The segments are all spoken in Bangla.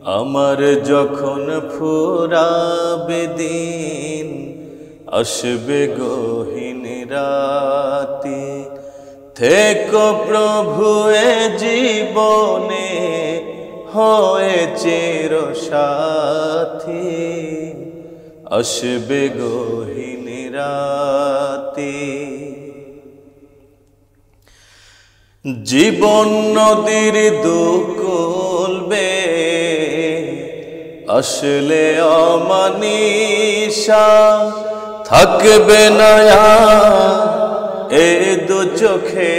আমার যখন ফুরাবে দিন, আসবে গহীন রাতে, থেকো প্রভু এ জীবনে হয়ে চিরসাথী। আসবে গহীন রাতে, জীবন নদীর দুকুল বেয়ে আসলে অমানিসা, থাকবে না এ দু চোখে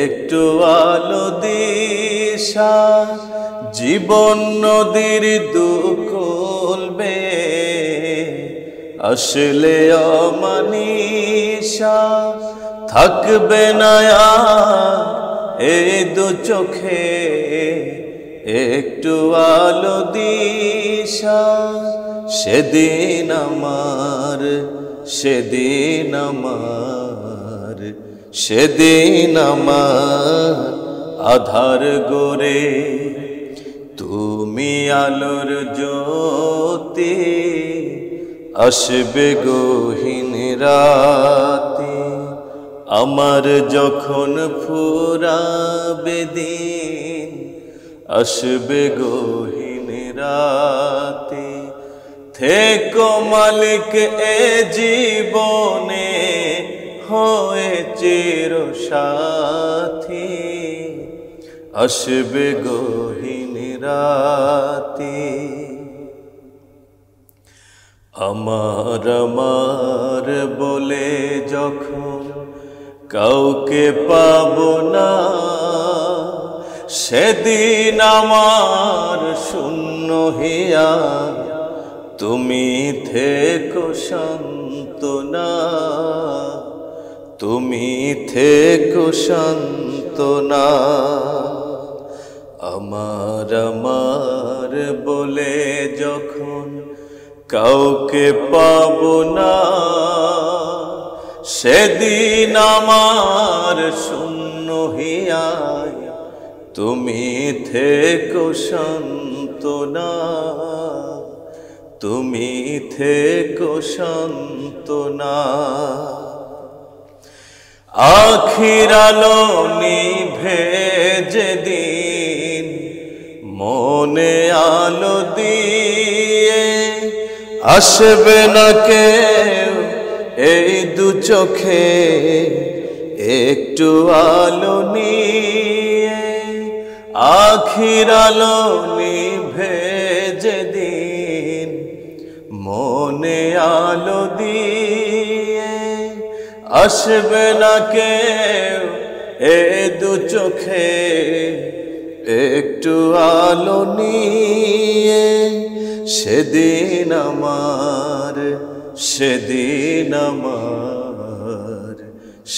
একটু আলো দিশা। জীবন নদীর দুকুল বেয়ে আসলে অমানিসা, থাকবে না এই দু চোখে একটু আলো দিশা। সেদিন আমার, সেদিন আমার, সেদিন আমার আধার গোরে তুমি আলোর জ্যোতি। আসবে গহীন রাতে, আমার যখন ফুরাবে দিন, আসবে গহীন রাতে, থেকো মালিক এ জীবনে হয়ে চিরসাথী। আসবে গহীন রাতে, আমার আমার বলে যখন কাউকে পাবো না, সেদিন আমার শূন্য হিয়া তুমি থেকো সান্ত্বনা। তুমি থেকো সান্ত্বনা। আমার আমার বলে যখন কাউকে পাবো না, সেদিন আমার শূন্য হিয়ায় তুমি থেকো সান্ত্বনা। তুমি থেকো সান্ত্বনা। আখির আলো নিভে যেদিন, মনে আলো দিয়ে আসবে না কেউ এই দু চোখে একটু আলো নিয়ে। আখির আলো নিভে যেদিন, মনে আলো দিয়ে আসবে না কেউ এ দু চোখে একটু আলো নিয়ে। সেদিন আমার, সেদিন আমার,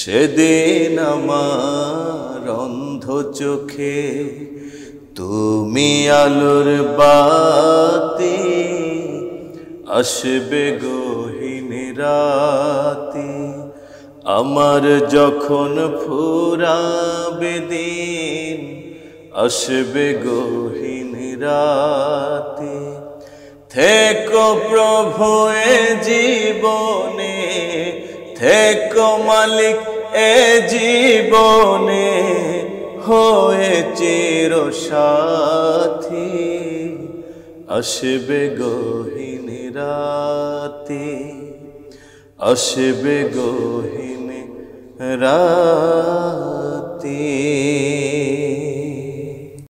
সেদিন আমার অন্ধ চোখে তুমি আলোর বাতি। আসবে গহীন রাতে, আমার যখন ফুরাবে দিন, আসবে গহীন রাতে, থেকো প্রভু এ জীবনে, থেকো মালিক এ জীবনে হয়ে চিরসাথী। আসবে গহীন রাতে, আসবে গহীন রাতে।